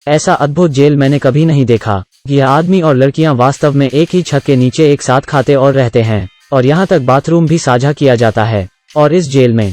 ऐसा अद्भुत जेल मैंने कभी नहीं देखा। यह आदमी और लड़कियां वास्तव में एक ही छत के नीचे एक साथ खाते और रहते हैं, और यहाँ तक बाथरूम भी साझा किया जाता है। और इस जेल में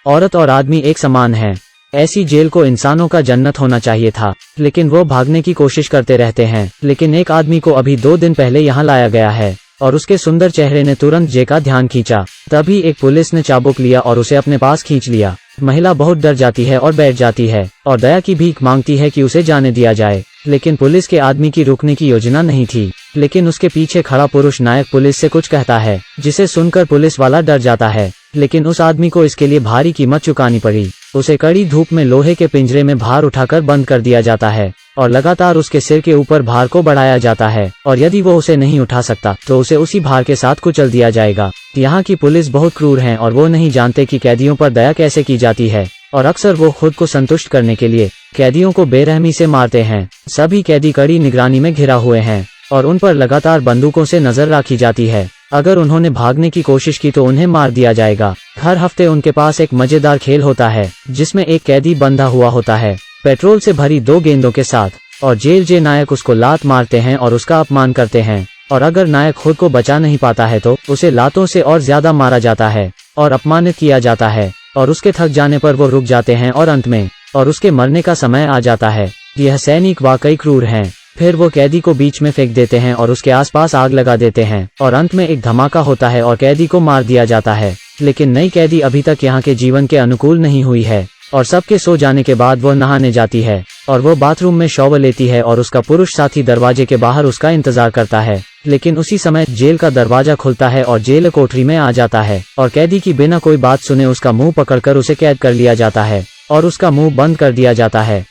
औरत और आदमी एक समान हैं। ऐसी जेल को इंसानों का जन्नत होना चाहिए था, लेकिन वो भागने की कोशिश करते रहते हैं। लेकिन एक आदमी को अभी 2 दिन पहले यहाँ लाया गया है, और उसके सुंदर चेहरे ने तुरंत जे का ध्यान खींचा। तभी एक पुलिस ने चाबुक लिया और उसे अपने पास खींच लिया। महिला बहुत डर जाती है और बैठ जाती है, और दया की भीख मांगती है कि उसे जाने दिया जाए। लेकिन पुलिस के आदमी की रुकने की योजना नहीं थी। लेकिन उसके पीछे खड़ा पुरुष नायक पुलिस से कुछ कहता है, जिसे सुनकर पुलिस वाला डर जाता है। लेकिन उस आदमी को इसके लिए भारी कीमत चुकानी पड़ी। उसे कड़ी धूप में लोहे के पिंजरे में भार उठाकर बंद कर दिया जाता है, और लगातार उसके सिर के ऊपर भार को बढ़ाया जाता है, और यदि वो उसे नहीं उठा सकता तो उसे उसी भार के साथ कुचल दिया जाएगा। यहाँ की पुलिस बहुत क्रूर है, और वो नहीं जानते कि कैदियों पर दया कैसे की जाती है, और अक्सर वो खुद को संतुष्ट करने के लिए कैदियों को बेरहमी से मारते हैं। सभी कैदी कड़ी निगरानी में घिरा हुए हैं, और उन पर लगातार बंदूकों से नजर रखी जाती है। अगर उन्होंने भागने की कोशिश की तो उन्हें मार दिया जाएगा। हर हफ्ते उनके पास एक मजेदार खेल होता है, जिसमें एक कैदी बंधा हुआ होता है पेट्रोल से भरी 2 गेंदों के साथ, और जेल जे नायक उसको लात मारते हैं और उसका अपमान करते हैं। और अगर नायक खुद को बचा नहीं पाता है तो उसे लातों से और ज्यादा मारा जाता है और अपमानित किया जाता है, और उसके थक जाने पर वो रुक जाते हैं और अंत में और उसके मरने का समय आ जाता है। यह सैनिक वाकई क्रूर हैं। फिर वो कैदी को बीच में फेंक देते हैं और उसके आसपास आग लगा देते हैं, और अंत में एक धमाका होता है और कैदी को मार दिया जाता है। लेकिन नई कैदी अभी तक यहाँ के जीवन के अनुकूल नहीं हुई है, और सबके सो जाने के बाद वो नहाने जाती है, और वो बाथरूम में शॉवर लेती है, और उसका पुरुष साथी दरवाजे के बाहर उसका इंतजार करता है। लेकिन उसी समय जेल का दरवाजा खुलता है और जेल कोठरी में आ जाता है, और कैदी की बिना कोई बात सुने उसका मुंह पकड़कर उसे कैद कर लिया जाता है, और उसका मुंह बंद कर दिया जाता है।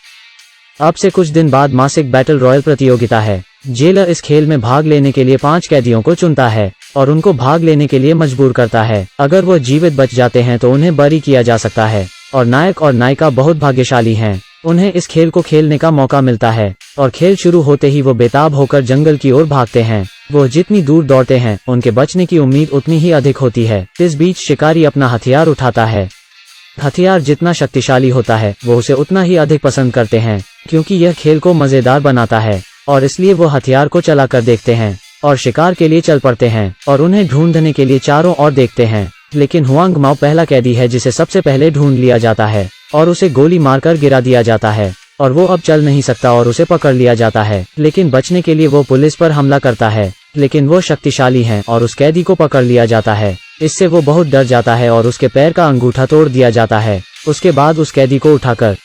अब से कुछ दिन बाद मासिक बैटल रॉयल प्रतियोगिता है। जेलर इस खेल में भाग लेने के लिए 5 कैदियों को चुनता है, और उनको भाग लेने के लिए मजबूर करता है। अगर वो जीवित बच जाते हैं तो उन्हें बरी किया जा सकता है, और नायक और नायिका बहुत भाग्यशाली हैं। उन्हें इस खेल को खेलने का मौका मिलता है, और खेल शुरू होते ही वो बेताब होकर जंगल की ओर भागते हैं। वो जितनी दूर दौड़ते हैं, उनके बचने की उम्मीद उतनी ही अधिक होती है। इस बीच शिकारी अपना हथियार उठाता है। हथियार जितना शक्तिशाली होता है, वो उसे उतना ही अधिक पसंद करते हैं, क्योंकि यह खेल को मजेदार बनाता है, और इसलिए वो हथियार को चलाकर देखते हैं और शिकार के लिए चल पड़ते हैं, और उन्हें ढूंढने के लिए चारों ओर देखते हैं। लेकिन हुआंग माओ पहला कैदी है जिसे सबसे पहले ढूंढ लिया जाता है, और उसे गोली मारकर गिरा दिया जाता है, और वो अब चल नहीं सकता और उसे पकड़ लिया जाता है। लेकिन बचने के लिए वो पुलिस पर हमला करता है, लेकिन वो शक्तिशाली हैं और उस कैदी को पकड़ लिया जाता है। इससे वो बहुत डर जाता है और उसके पैर का अंगूठा तोड़ दिया जाता है। उसके बाद उस कैदी को उठाकर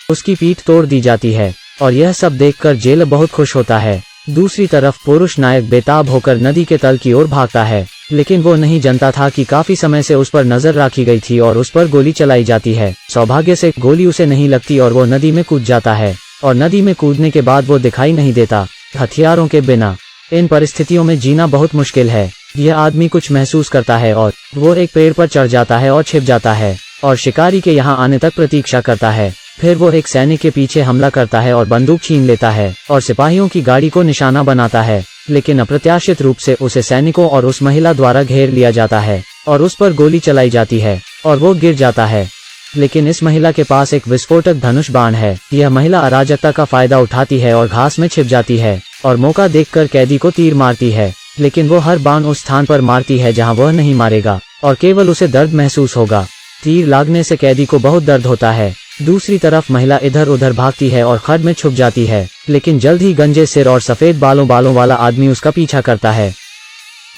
उसकी पीठ तोड़ दी जाती है, और यह सब देखकर जेलर बहुत खुश होता है। दूसरी तरफ पुरुष नायक बेताब होकर नदी के तल की ओर भागता है, लेकिन वो नहीं जानता था कि काफी समय से उस पर नजर रखी गई थी और उस पर गोली चलाई जाती है। सौभाग्य से गोली उसे नहीं लगती और वो नदी में कूद जाता है, और नदी में कूदने के बाद वो दिखाई नहीं देता। हथियारों के बिना इन परिस्थितियों में जीना बहुत मुश्किल है। यह आदमी कुछ महसूस करता है, और वो एक पेड़ पर चढ़ जाता है और छिप जाता है, और शिकारी के यहाँ आने तक प्रतीक्षा करता है। फिर वो एक सैनिक के पीछे हमला करता है और बंदूक छीन लेता है, और सिपाहियों की गाड़ी को निशाना बनाता है। लेकिन अप्रत्याशित रूप से उसे सैनिकों और उस महिला द्वारा घेर लिया जाता है, और उस पर गोली चलाई जाती है, और वो गिर जाता है। लेकिन इस महिला के पास एक विस्फोटक धनुष बाण है। यह महिला अराजकता का फायदा उठाती है और घास में छिप जाती है, और मौका देखकर कैदी को तीर मारती है। लेकिन वो हर बाण उस स्थान पर मारती है जहां वह नहीं मारेगा, और केवल उसे दर्द महसूस होगा। तीर लागने से कैदी को बहुत दर्द होता है। दूसरी तरफ महिला इधर उधर भागती है और खड्ड में छुप जाती है, लेकिन जल्द ही गंजे सिर और सफेद बालों वाला आदमी उसका पीछा करता है।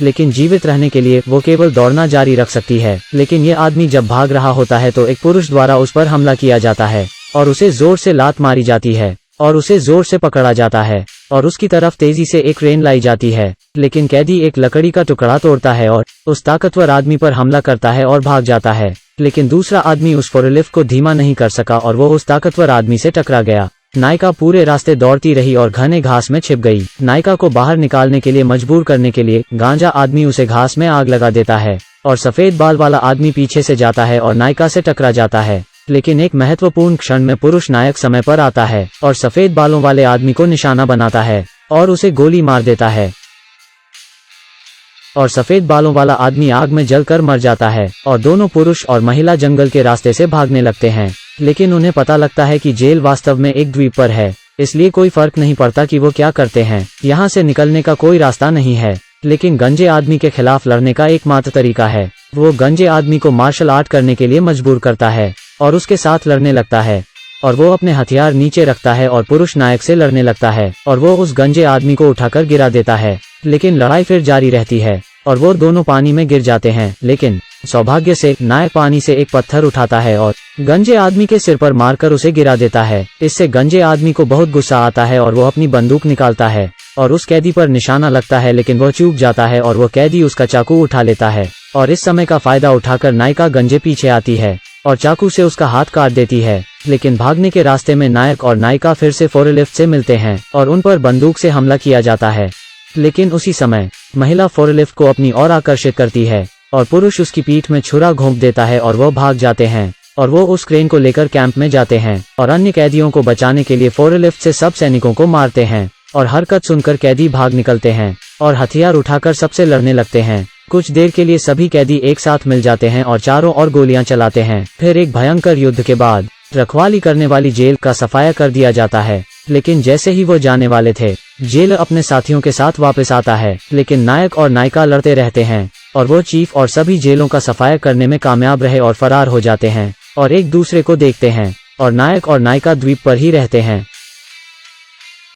लेकिन जीवित रहने के लिए वो केवल दौड़ना जारी रख सकती है। लेकिन ये आदमी जब भाग रहा होता है तो एक पुरुष द्वारा उस पर हमला किया जाता है, और उसे जोर से लात मारी जाती है, और उसे जोर से पकड़ा जाता है, और उसकी तरफ तेजी से एक क्रेन लाई जाती है। लेकिन कैदी एक लकड़ी का टुकड़ा तोड़ता है और उस ताकतवर आदमी पर हमला करता है और भाग जाता है। लेकिन दूसरा आदमी उस फोरलिफ्ट को धीमा नहीं कर सका और वो उस ताकतवर आदमी से टकरा गया। नायिका पूरे रास्ते दौड़ती रही और घने घास में छिप गई। नायिका को बाहर निकालने के लिए मजबूर करने के लिए गांजा आदमी उसे घास में आग लगा देता है, और सफेद बाल वाला आदमी पीछे से जाता है और नायिका से टकरा जाता है। लेकिन एक महत्वपूर्ण क्षण में पुरुष नायक समय पर आता है और सफेद बालों वाले आदमी को निशाना बनाता है और उसे गोली मार देता है, और सफेद बालों वाला आदमी आग में जलकर मर जाता है। और दोनों पुरुष और महिला जंगल के रास्ते से भागने लगते हैं। लेकिन उन्हें पता लगता है कि जेल वास्तव में एक द्वीप पर है, इसलिए कोई फर्क नहीं पड़ता कि वो क्या करते हैं। यहाँ से निकलने का कोई रास्ता नहीं है, लेकिन गंजे आदमी के खिलाफ लड़ने का एकमात्र तरीका है। वो गंजे आदमी को मार्शल आर्ट करने के लिए मजबूर करता है और उसके साथ लड़ने लगता है, और वो अपने हथियार नीचे रखता है और पुरुष नायक से लड़ने लगता है, और वो उस गंजे आदमी को उठाकर गिरा देता है। लेकिन लड़ाई फिर जारी रहती है और वो दोनों पानी में गिर जाते हैं। लेकिन सौभाग्य से नायक पानी से एक पत्थर उठाता है और गंजे आदमी के सिर पर मारकर उसे गिरा देता है। इससे गंजे आदमी को बहुत गुस्सा आता है और वो अपनी बंदूक निकालता है और उस कैदी पर निशाना लगता है, लेकिन वह चूक जाता है और वो कैदी उसका चाकू उठा लेता है। और इस समय का फायदा उठाकर नायिका गंजे पीछे आती है और चाकू से उसका हाथ काट देती है। लेकिन भागने के रास्ते में नायक और नायिका फिर से फोरलिफ्ट से मिलते हैं और उन पर बंदूक से हमला किया जाता है। लेकिन उसी समय महिला फोरलिफ्ट को अपनी ओर आकर्षित करती है और पुरुष उसकी पीठ में छुरा घोंप देता है और वो भाग जाते हैं। और वो उस क्रेन को लेकर कैंप में जाते हैं और अन्य कैदियों को बचाने के लिए फोरलिफ्ट से सब सैनिकों को मारते हैं। और हरकत सुनकर कैदी भाग निकलते हैं और हथियार उठाकर सबसे लड़ने लगते हैं। कुछ देर के लिए सभी कैदी एक साथ मिल जाते हैं और चारों ओर गोलियां चलाते हैं। फिर एक भयंकर युद्ध के बाद रखवाली करने वाली जेल का सफाया कर दिया जाता है। लेकिन जैसे ही वो जाने वाले थे, जेलर अपने साथियों के साथ वापस आता है, लेकिन नायक और नायिका लड़ते रहते हैं और वो चीफ और सभी जेलों का सफाया करने में कामयाब रहे और फरार हो जाते हैं और एक दूसरे को देखते हैं और नायक और नायिका द्वीप पर ही रहते हैं।